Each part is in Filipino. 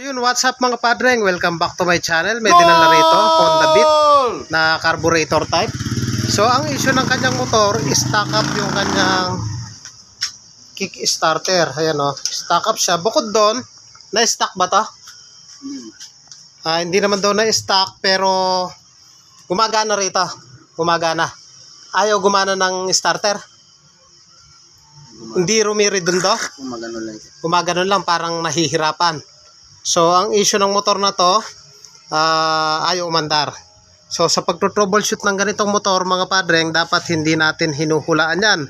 Yun, what's up mga padreng? Welcome back to my channel. May dinala na rito, Honda Beat na carburetor type. So, ang issue ng kanyang motor, stock up yung kanyang kick starter. Ayan o, stock up siya. Bukod doon, na-stock ba to? Hindi naman daw na-stock, pero gumagana rito. Gumagana. Ayaw gumana ng starter. Hindi rumiri dun do? Gumagano lang, parang nahihirapan. So, ang issue ng motor na to, ayaw umandar. So, sa pagtroubleshoot ng ganitong motor, mga padreng, dapat hindi natin hinuhulaan yan.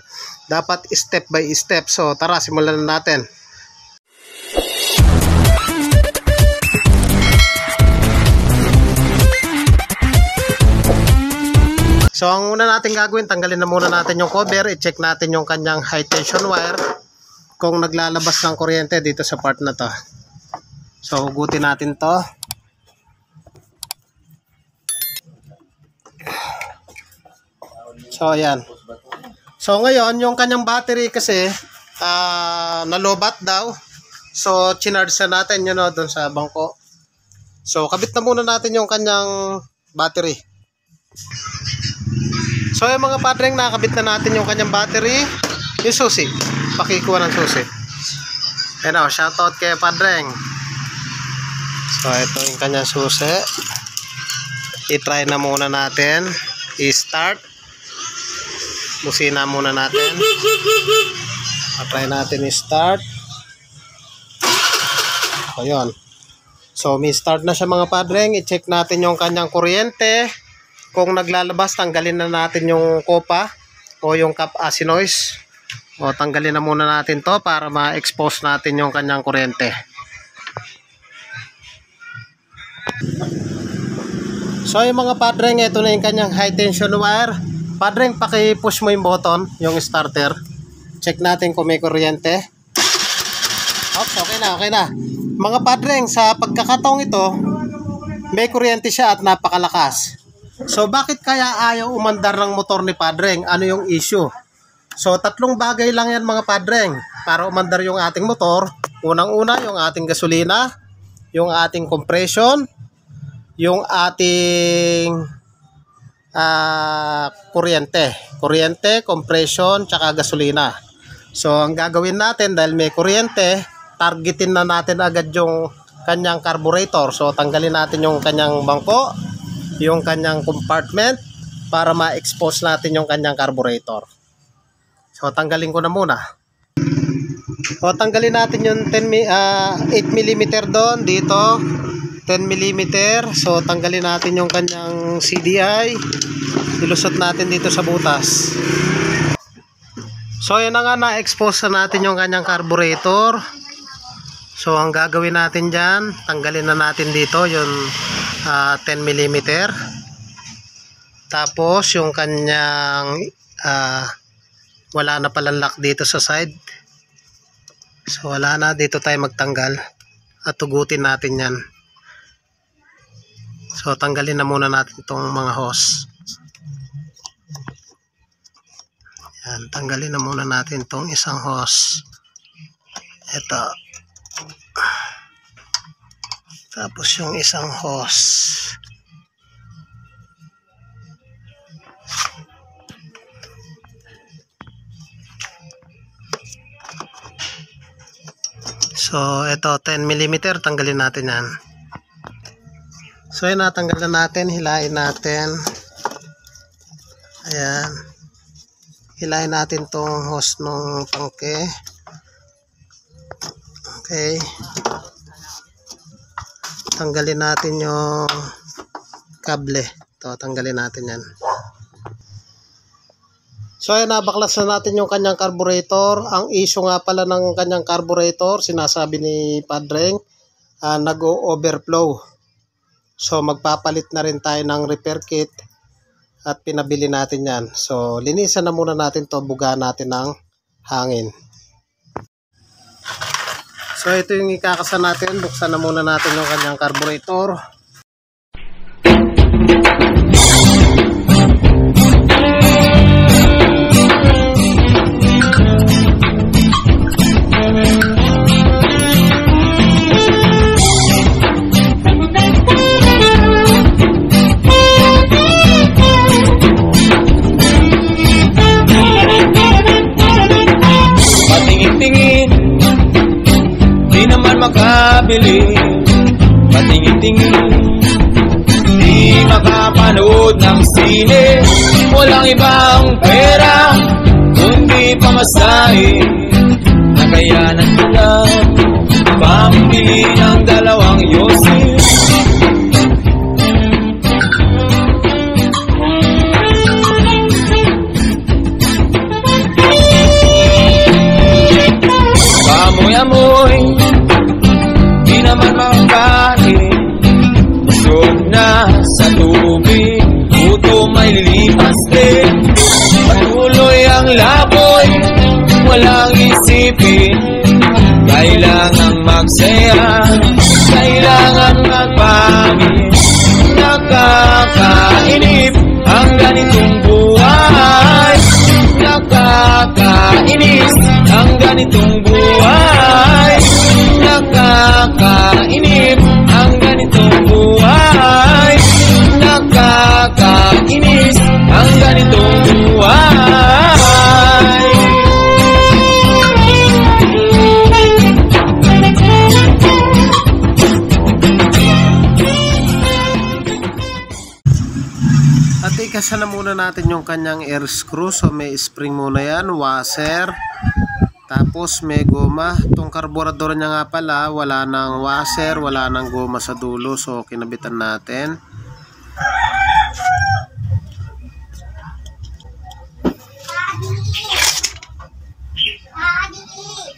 Dapat step by step. So, tara, simulan na natin. So, ang una natin gagawin, tanggalin na muna natin yung cover. I-check natin yung kanyang high tension wire kung naglalabas ng kuryente dito sa part na to. So, hugutin natin to. So, ayan. So, ngayon, yung kanyang battery kasi, nalobat daw. So, chinarge na natin yun, doon sa bangko. So, kabit na muna natin yung kanyang battery. So, yung mga padreng, nakabit na natin yung kanyang battery. Yung susi. Pakikuha ng susi. Ayan o, shoutout kay padreng. So, ito yung kanyang susi. I-try na muna natin. I-start. Busina muna natin. I-try natin i-start. Ayun. So, may start na siya mga padreng. I-check natin yung kanyang kuryente. Kung naglalabas, tanggalin na natin yung kopa o yung cap noise. O, tanggalin na muna natin to para ma-expose natin yung kanyang kuryente. So, yung mga padreng, ito na yung kanyang high tension wire. Padreng, paki-push mo yung button, yung starter. Check natin kung may kuryente. Oops, okay na, okay na. Mga padreng, sa pagkakataong ito, may kuryente siya at napakalakas. So, bakit kaya ayaw umandar ng motor ni padreng? Ano yung issue? So, tatlong bagay lang yan mga padreng para umandar yung ating motor. Unang-una, yung ating gasolina, yung ating compression, yung ating kuryente, compression, tsaka gasolina. So, ang gagawin natin dahil may kuryente, targetin na natin agad yung kanyang carburetor. So, tanggalin natin yung kanyang bangko, yung kanyang compartment para ma-expose natin yung kanyang carburetor. So, tanggalin ko na muna. So, tanggalin natin yung 8mm doon, dito 10mm. So, tanggalin natin yung kanyang CDI. Ilusot natin dito sa butas. So, yun na nga, na-expose na natin yung kanyang carburetor. So, ang gagawin natin dyan, tanggalin na natin dito yung 10mm. Tapos, yung kanyang wala na palang lock dito sa side. So, wala na. Dito tayo magtanggal. At tugutin natin yan. So, tanggalin na muna natin itong mga hose. Yan, tanggalin na muna natin itong isang hose. Ito. Tapos yung isang hose. So, ito 10mm, tanggalin natin yan. So, yun, natanggal na natin, hilain natin. Ayan. Hilain natin tong hose ng tangke. Okay. Tanggalin natin yung kable. Ito, tanggalin natin yan. So, ayan, nabaklas na natin yung kanyang carburetor. Ang issue nga pala ng kanyang carburetor, sinasabi ni padreng, nag-overflow. So, magpapalit na rin tayo ng repair kit at pinabili natin yan. So, linisan na muna natin to, bugaan natin ng hangin. So, ito yung ikakasa natin. Buksan na muna natin yung kanyang carburetor. makabili, patingin-tingin, di makapanood ng sine. Walang ibang pera kundi pamasahe, nakayanan ko lang pambili ng dalawang yosin. Amoy-amoy, di naman makakain, busog na sa tubig, gutom ay lilipas din. Patuloy ang laboy, walang isipin, kailangang magsaya, kailangan magpangin. Nakakainip ang ganitong buhay, nakakainis ang ganitong buhay, nakakainip ang ganitong buhay, nakakainis ang ganitong buhay. At ikasa na muna natin yung kanyang air screw. So may spring muna yan, washer, tapos may goma. Itong karburador niya nga pala, wala nang washer, wala nang goma sa dulo. So kinabitan natin.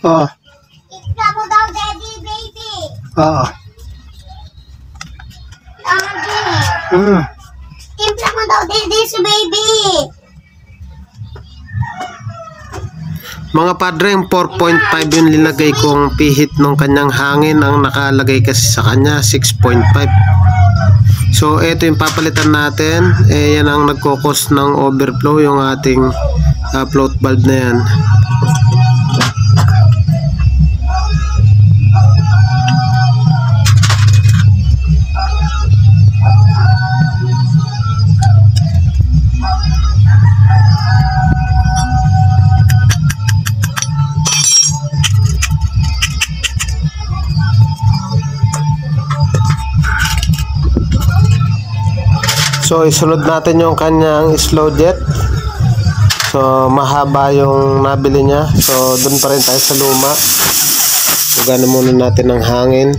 Oh. Timpla mo daw, daddy, baby. Oo. Daddy. Timpla mo daw, daddy, si baby. Mga padre, yung 4.5 yung linagay kong pihit ng kanyang hangin. Ang nakalagay kasi sa kanya 6.5. So ito yung papalitan natin. Yan ang nagkokos ng overflow, yung ating float valve na yan. So isunod natin yung kanyang slow jet. So mahaba yung nabili niya. So doon pa rin tayo sa luma. So gana muna natin ng hangin.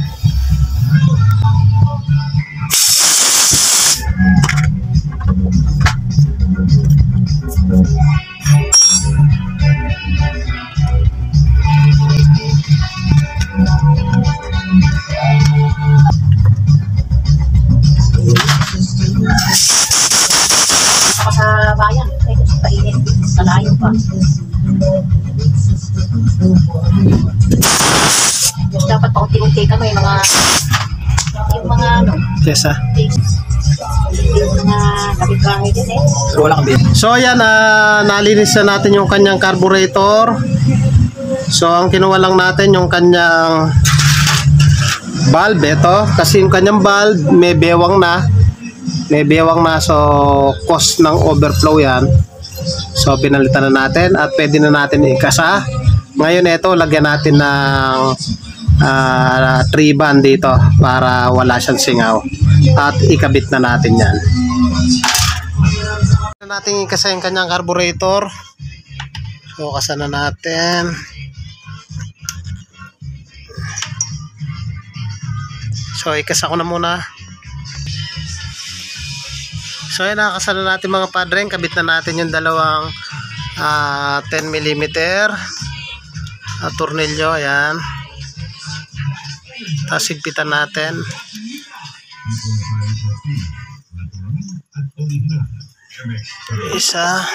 Sa bayan, ay gusto pa init. Sa layo pa. Dapat paunti-unti ka, may mga ano, Yes, yung mga kapitbahay din eh. So ayan, nalinis na natin yung kanyang carburetor. So ang kinuha lang natin yung kanyang valve. Ito, kasi yung kanyang valve may bewang na. So cost ng overflow yan. So pinalitan na natin at pwede na natin ikasa. Ngayon ito, lagyan natin ng triban dito para wala siyang singaw. At ikabit na natin yan. Natin ikasa yung kanyang carburetor. So kasa na natin. So ikasa ko na muna. So ayan, nakakasa na natin mga padre. Kabit na natin yung dalawang 10mm tornilyo. Ayan. Tapos higpitan natin. Isa.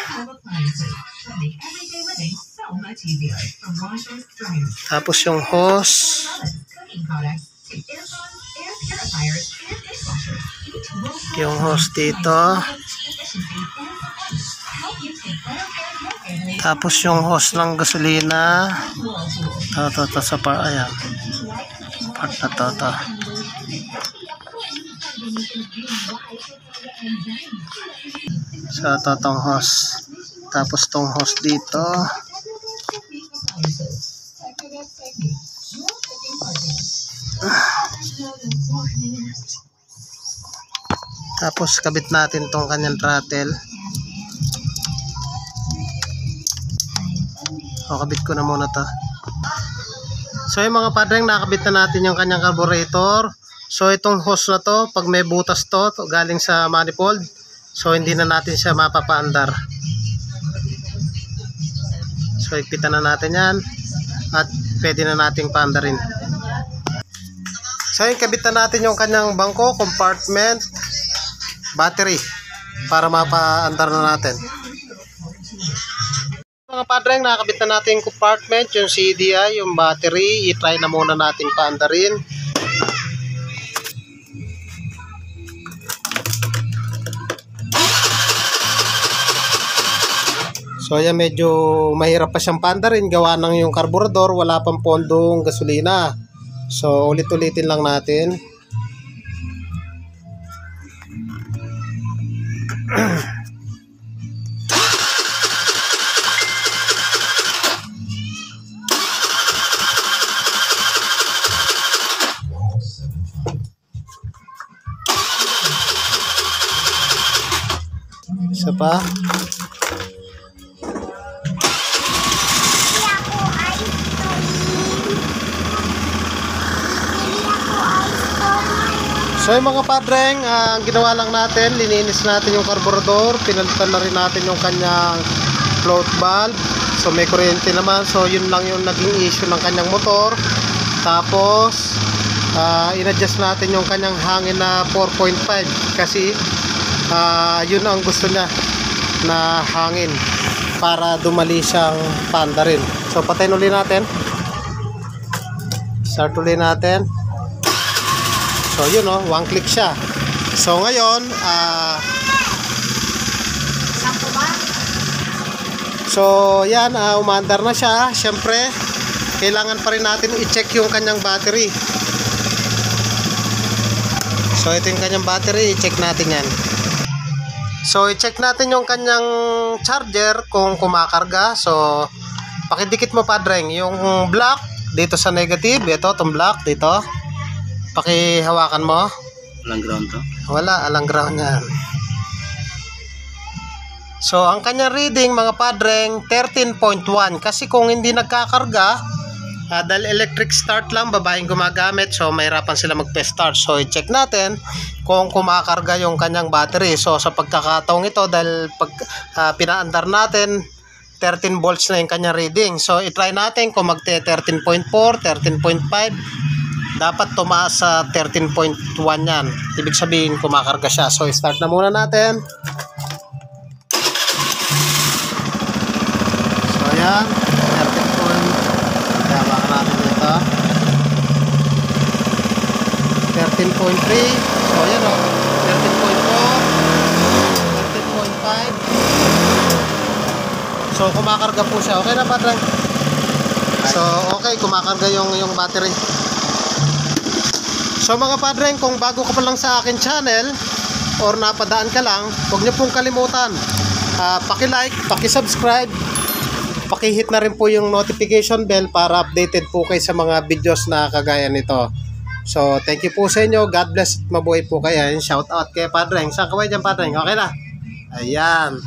Tapos yung hose. Yung hose dito. Tapos yung hose ng gasolina. Ito sa part. Ayan. Part na to. So ito tong hose. Tapos tong hose dito. Tapos kabit natin tong kanyang throttle. O, kabit ko na muna to. So yung mga padreng, nakabit na natin yung kanyang carburetor. So itong hose na to, pag may butas to galing sa manifold, so hindi na natin siya mapapaandar. So ikpitan na natin yan at pwede na nating paandarin. So yung kabit na natin yung kanyang bangko, compartment, battery para mapaandar na natin. Mga padreng, nakakabit na natin yung compartment, yung CDI, yung battery. I-try na muna natin paandarin. So ayan, medyo mahirap pa siyang paandarin. Gawa ng yung karburador, wala pang pondong gasolina. So ulit-ulitin lang natin. Isa pa. So yung mga padreng, ang ginawa lang natin, lininis natin yung karburador, pinalitan na rin natin yung kanyang float valve. So may kuryente naman, so yun lang yung naging issue ng kanyang motor. Tapos in-adjust natin yung kanyang hangin na 4.5 kasi yun ang gusto niya na hangin para dumali siyang paandarin. So patayin ulit natin, start ulit natin. So yun, one click siya. So ngayon so yan, umaandar na siya. Syempre kailangan pa rin natin i-check yung kanyang battery. So ito yung kanyang battery, i-check natin yan. So i-check natin yung kanyang charger kung kumakarga. So pakidikit mo padreng yung black dito sa negative. Ito, itong black dito, pakihawakan mo. Walang ground to? Wala, alang ground yan. So ang kanyang reading mga padreng 13.1. Kasi kung hindi nagkakarga, dahil electric start lang, babaeng gumagamit, so mahirapan sila mag-start. So i-check natin kung kumakarga yung kanyang battery. So sa pagkakataong ito, dahil pag pinaandar natin 13 volts na yung kanyang reading. So i-try natin kung magte 13.4, 13.5. Dapat tumaas sa 13.1 yan. Ibig sabihin kumakarga siya. So start na muna natin. So yan, 13.1. Hawakan natin dito 13.3. So yan 13.4, 13.5. So kumakarga po siya. Okay na padreng? So okay, kumakarga yung battery. So mga padreng, kung bago ka pa lang sa akin channel or napadaan ka lang, huwag niyo pong kalimutan paki-like, paki-subscribe, paki-hit na rin po yung notification bell para updated po kayo sa mga videos na kagaya nito. So thank you po sa inyo. God bless at mabuhay po kayo. Shout out kay padreng. Saan ka ba dyan padreng? Okay na? Ayan.